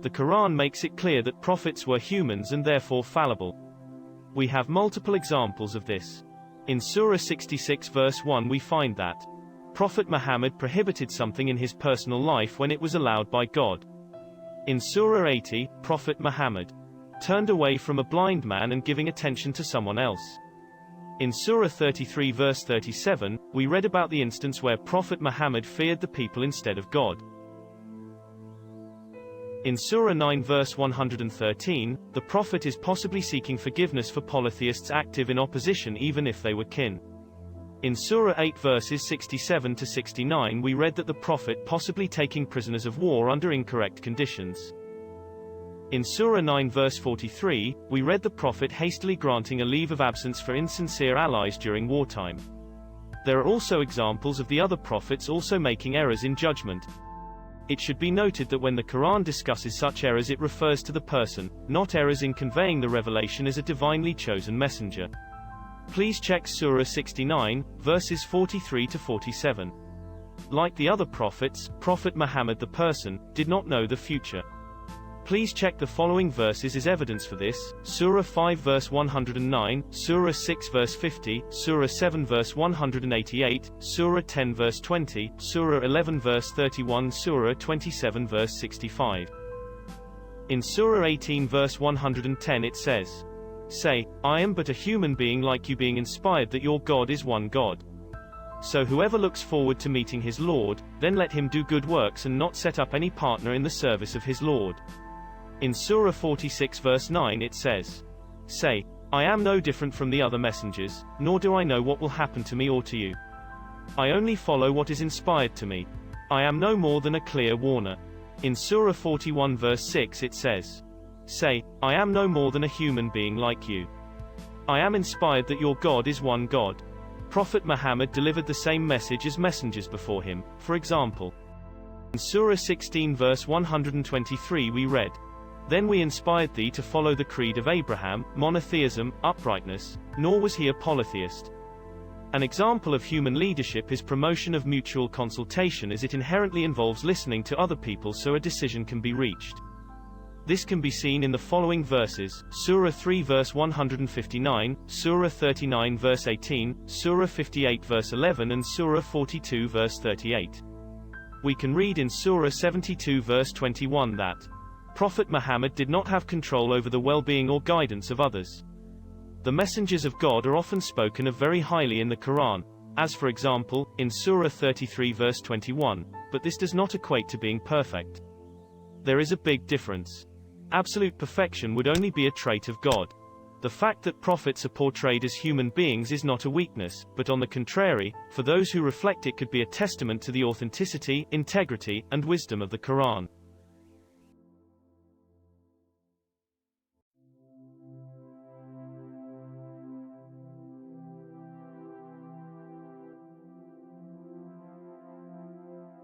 The Quran makes it clear that prophets were humans and therefore fallible. We have multiple examples of this. In Surah 66 verse 1 we find that Prophet Muhammad prohibited something in his personal life when it was allowed by God. In Surah 80, Prophet Muhammad turned away from a blind man and giving attention to someone else. In Surah 33 verse 37, we read about the instance where Prophet Muhammad feared the people instead of God. In Surah 9 verse 113, the Prophet is possibly seeking forgiveness for polytheists active in opposition even if they were kin. In Surah 8 verses 67 to 69 we read that the Prophet possibly taking prisoners of war under incorrect conditions. In Surah 9 verse 43, we read the Prophet hastily granting a leave of absence for insincere allies during wartime. There are also examples of the other prophets also making errors in judgment. It should be noted that when the Quran discusses such errors it refers to the person, not errors in conveying the revelation as a divinely chosen messenger. Please check Surah 69, verses 43 to 47. Like the other prophets, Prophet Muhammad the person, did not know the future. Please check the following verses as evidence for this: Surah 5 verse 109, Surah 6 verse 50, Surah 7 verse 188, Surah 10 verse 20, Surah 11 verse 31, Surah 27 verse 65. In Surah 18 verse 110 it says, "Say, I am but a human being like you, being inspired that your God is one God. So whoever looks forward to meeting his Lord, then let him do good works and not set up any partner in the service of his Lord." In Surah 46 verse 9 it says, "Say, I am no different from the other messengers, nor do I know what will happen to me or to you. I only follow what is inspired to me. I am no more than a clear warner." In Surah 41 verse 6 it says, "Say, I am no more than a human being like you. I am inspired that your God is one God." Prophet Muhammad delivered the same message as messengers before him. For example, in Surah 16 verse 123 we read, "Then we inspired thee to follow the creed of Abraham, monotheism, uprightness, nor was he a polytheist." An example of human leadership is promotion of mutual consultation, as it inherently involves listening to other people so a decision can be reached. This can be seen in the following verses: Surah 3 verse 159, Surah 39 verse 18, Surah 58 verse 11 and Surah 42 verse 38. We can read in Surah 72 verse 21 that Prophet Muhammad did not have control over the well-being or guidance of others. The messengers of God are often spoken of very highly in the Quran, as for example, in Surah 33 verse 21, but this does not equate to being perfect. There is a big difference. Absolute perfection would only be a trait of God. The fact that prophets are portrayed as human beings is not a weakness, but on the contrary, for those who reflect it could be a testament to the authenticity, integrity, and wisdom of the Quran.